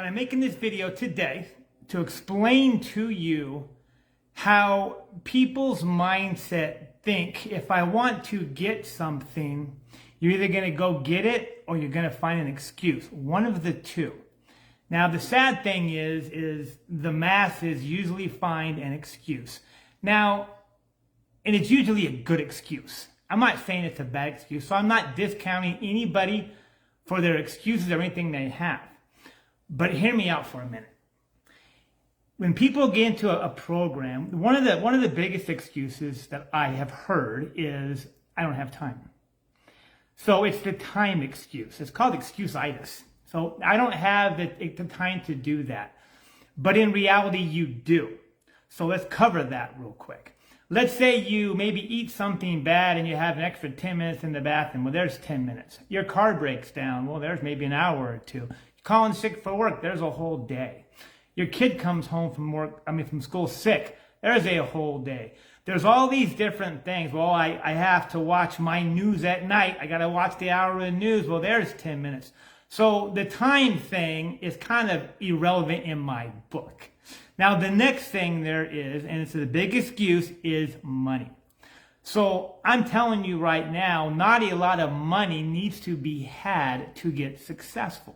I'm making this video today to explain to you how people's mindset think if I want to get something, you're either going to go get it or you're going to find an excuse. One of the two. Now, the sad thing is the masses usually find an excuse. Now, and it's usually a good excuse. I'm not saying it's a bad excuse, so I'm not discounting anybody for their excuses or anything they have. But hear me out for a minute. When people get into a program, one of the biggest excuses that I have heard is, I don't have time. So it's the time excuse. It's called excuse-itis. So I don't have the time to do that. But in reality, you do. So let's cover that real quick. Let's say you maybe eat something bad and you have an extra 10 minutes in the bathroom. Well, there's 10 minutes. Your car breaks down. Well, there's maybe an hour or two. You're calling sick for work. There's a whole day. Your kid comes home from school sick. There's a whole day. There's all these different things. Well, I have to watch my news at night. I got to watch the hour of the news. Well, there's 10 minutes. So the time thing is kind of irrelevant in my book. Now, the next thing there is, and it's the big excuse, is money. So I'm telling you right now, not a lot of money needs to be had to get successful.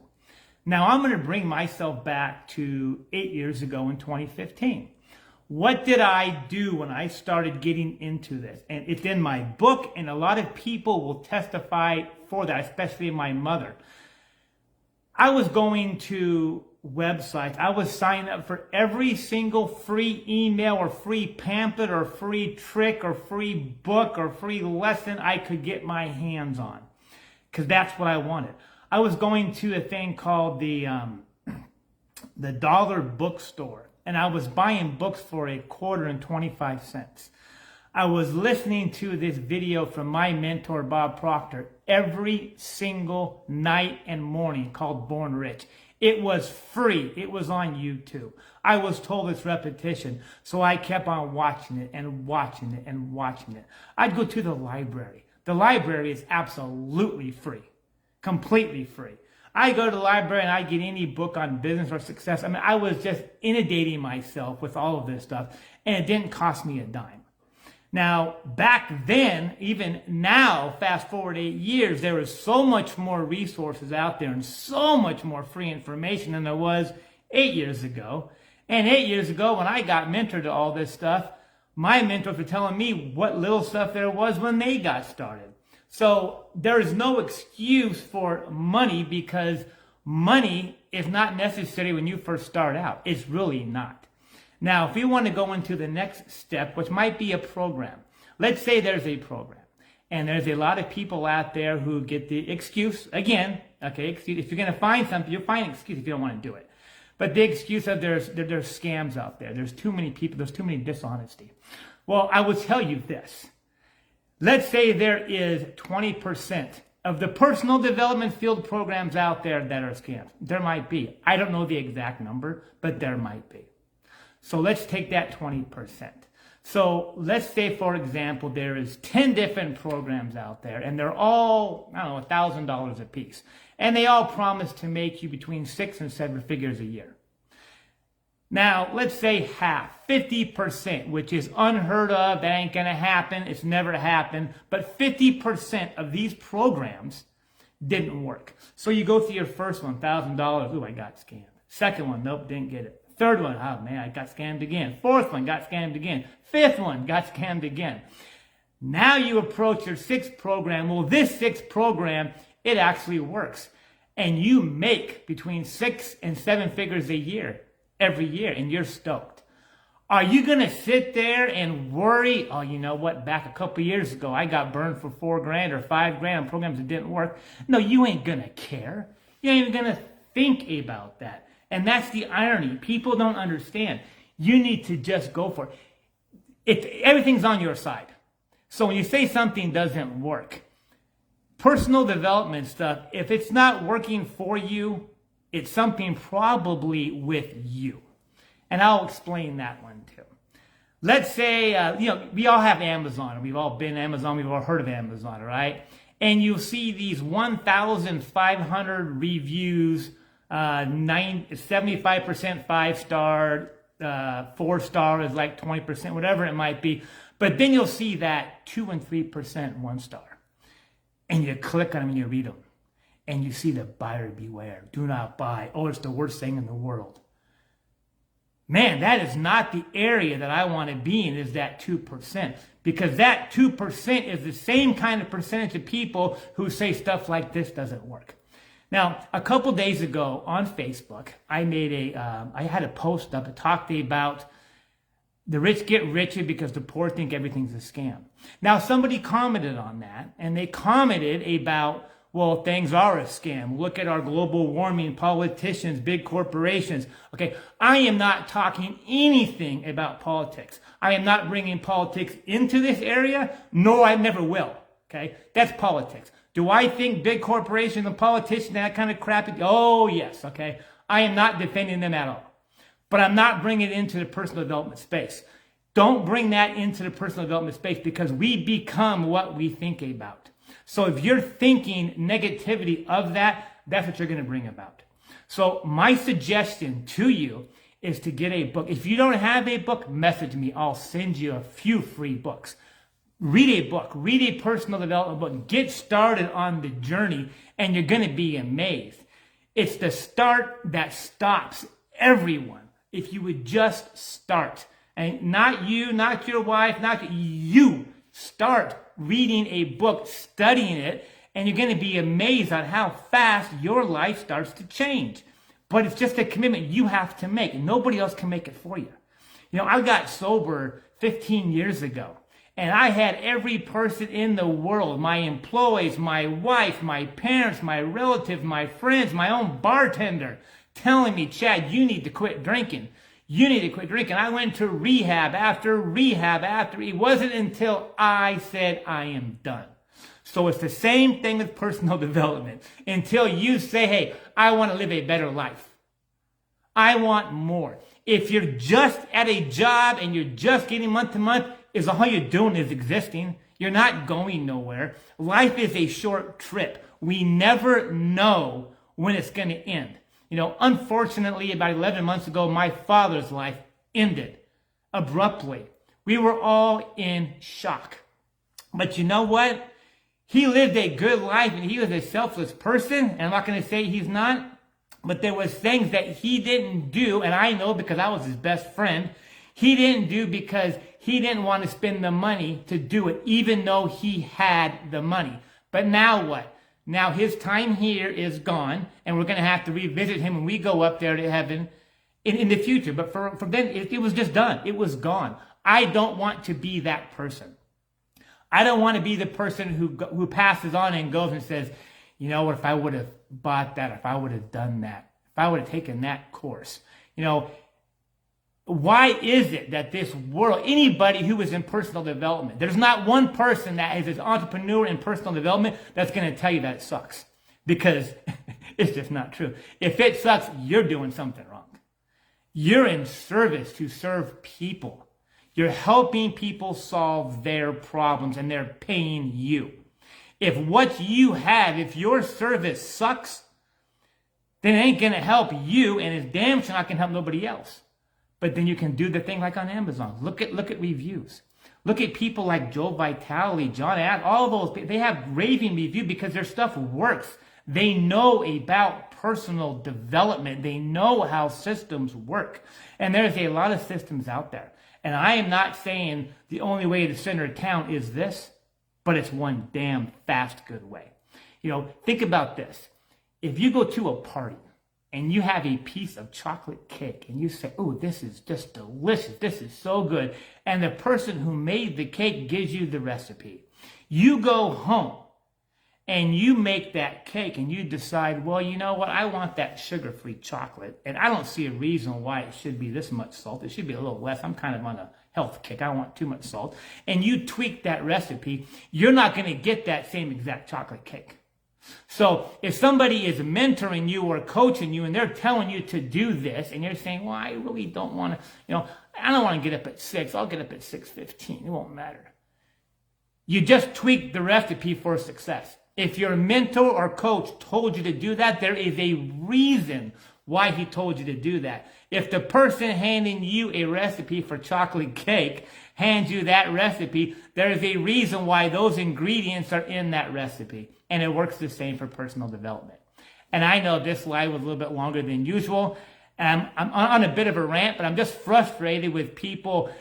Now, I'm going to bring myself back to 8 years ago in 2015. What did I do when I started getting into this? And it's in my book, and a lot of people will testify for that, especially my mother. I was going to websites. I was signing up for every single free email or free pamphlet or free trick or free book or free lesson I could get my hands on, because that's what I wanted. I was going to a thing called the dollar bookstore, and I was buying books for $1.25. I was listening to this video from my mentor, Bob Proctor, every single night and morning, called Born Rich. It was free. It was on YouTube. I was told it's repetition, so I kept on watching it and watching it and watching it. I'd go to the library. The library is absolutely free, completely free. I go to the library and I get any book on business or success. I mean, I was just inundating myself with all of this stuff, and it didn't cost me a dime. Now, back then, even now, fast forward 8 years, there was so much more resources out there and so much more free information than there was 8 years ago. And 8 years ago, when I got mentored to all this stuff, my mentors were telling me what little stuff there was when they got started. So there is no excuse for money, because money is not necessary when you first start out. It's really not. Now, if we want to go into the next step, which might be a program, let's say there's a program, and there's a lot of people out there who get the excuse, again, okay, excuse, if you're going to find something, you'll find an excuse if you don't want to do it. But the excuse of there's scams out there. There's too many people. There's too many dishonesty. Well, I will tell you this. Let's say there is 20% of the personal development field programs out there that are scams. There might be. I don't know the exact number, but there might be. So let's take that 20%. So let's say, for example, there is 10 different programs out there, and they're all, I don't know, $1,000 a piece. And they all promise to make you between 6 and 7 figures a year. Now, let's say half, 50%, which is unheard of, that ain't going to happen, it's never happened, but 50% of these programs didn't work. So you go through your first one, $1,000, ooh, I got scammed. Second one, nope, didn't get it. Third one, oh man, I got scammed again. Fourth one, got scammed again. Fifth one, got scammed again. Now you approach your sixth program. Well, this sixth program, it actually works. And you make between 6 and 7 figures a year, every year, and you're stoked. Are you going to sit there and worry, oh, you know what, back a couple years ago, I got burned for $4,000 or $5,000 on programs that didn't work? No, you ain't going to care. You ain't even going to think about that. And that's the irony. People don't understand. You need to just go for it. Everything's on your side. So when you say something doesn't work, personal development stuff, if it's not working for you, it's something probably with you. And I'll explain that one too. Let's say, we all have Amazon. We've all been Amazon. We've all heard of Amazon, right? And you'll see these 1,500 reviews 75% 5-star, 4-star is like 20%, whatever it might be. But then you'll see that 2 and 3% 1-star. And you click on them and you read them. And you see the buyer beware. Do not buy. Oh, it's the worst thing in the world. Man, that is not the area that I want to be in, is that 2%. Because that 2% is the same kind of percentage of people who say stuff like this doesn't work. Now, a couple days ago on Facebook, I had a post up that talked about the rich get richer because the poor think everything's a scam. Now, somebody commented on that, and they commented about, well, things are a scam. Look at our global warming, politicians, big corporations. Okay, I am not talking anything about politics. I am not bringing politics into this area, nor I never will. Okay, that's politics. Do I think big corporations and politicians, that kind of crap? Oh, yes, okay. I am not defending them at all. But I'm not bringing it into the personal development space. Don't bring that into the personal development space, because we become what we think about. So if you're thinking negativity of that, that's what you're going to bring about. So my suggestion to you is to get a book. If you don't have a book, message me. I'll send you a few free books. Read a book. Read a personal development book. Get started on the journey, and you're going to be amazed. It's the start that stops everyone. If you would just start. And not you, not your wife, not you. Start reading a book, studying it, and you're going to be amazed at how fast your life starts to change. But it's just a commitment you have to make. Nobody else can make it for you. You know, I got sober 15 years ago, and I had every person in the world, my employees, my wife, my parents, my relatives, my friends, my own bartender, telling me, Chad, you need to quit drinking. You need to quit drinking. I went to rehab after rehab after. It wasn't until I said I am done. So it's the same thing with personal development. Until you say, hey, I want to live a better life. I want more. If you're just at a job and you're just getting month to month, is all you're doing is existing. You're not going nowhere. Life is a short trip. We never know when it's going to end. You know, unfortunately, about 11 months ago, my father's life ended abruptly. We were all in shock. But you know what? He lived a good life, and he was a selfless person. And I'm not going to say he's not, but there was things that he didn't do, and I know because I was his best friend. He didn't do because he didn't want to spend the money to do it, even though he had the money. But now what? Now his time here is gone, and we're going to have to revisit him when we go up there to heaven in the future. But for then, it was just done. It was gone. I don't want to be that person. I don't want to be the person who passes on and goes and says, you know what, if I would have bought that, if I would have done that, if I would have taken that course. You know, why is it that this world, anybody who is in personal development, there's not one person that is an entrepreneur in personal development that's going to tell you that it sucks, because it's just not true. If it sucks, you're doing something wrong. You're in service to serve people. You're helping people solve their problems, and they're paying you. If what you have, if your service sucks, then it ain't going to help you, and it's damn sure not going to help nobody else. But then you can do the thing like on Amazon. Look at reviews. Look at people like Joe Vitale, John Adams, all those people. They have raving reviews because their stuff works. They know about personal development. They know how systems work. And there's a lot of systems out there. And I am not saying the only way to center a town is this, but it's one damn fast, good way. You know, think about this. If you go to a party, and you have a piece of chocolate cake, and you say, oh, this is just delicious. This is so good. And the person who made the cake gives you the recipe. You go home, and you make that cake, and you decide, well, you know what? I want that sugar-free chocolate, and I don't see a reason why it should be this much salt. It should be a little less. I'm kind of on a health kick. I don't want too much salt. And you tweak that recipe, you're not going to get that same exact chocolate cake. So if somebody is mentoring you or coaching you and they're telling you to do this and you're saying, well, I really don't want to, you know, I don't want to get up at 6. I'll get up at 6:15. It won't matter. You just tweak the recipe for success. If your mentor or coach told you to do that, there is a reason why he told you to do that. If the person handing you a recipe for chocolate cake hands you that recipe, there is a reason why those ingredients are in that recipe. And it works the same for personal development. And I know this live was a little bit longer than usual. And I'm on a bit of a rant, but I'm just frustrated with people.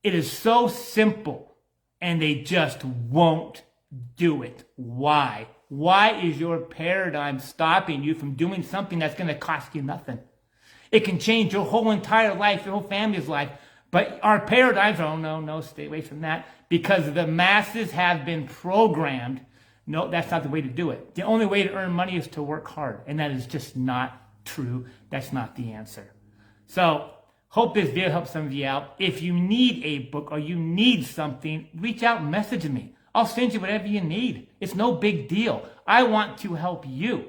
It is so simple, and they just won't do it. Why? Why is your paradigm stopping you from doing something that's going to cost you nothing? It can change your whole entire life, your whole family's life. But our paradigms are, oh, no, stay away from that. Because the masses have been programmed. No, that's not the way to do it. The only way to earn money is to work hard. And that is just not true. That's not the answer. So, hope this video helps some of you out. If you need a book or you need something, reach out and message me. I'll send you whatever you need. It's no big deal. I want to help you.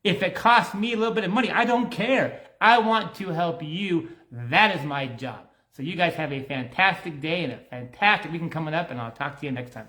If it costs me a little bit of money, I don't care. I want to help you. That is my job. So you guys have a fantastic day and a fantastic weekend coming up, and I'll talk to you next time.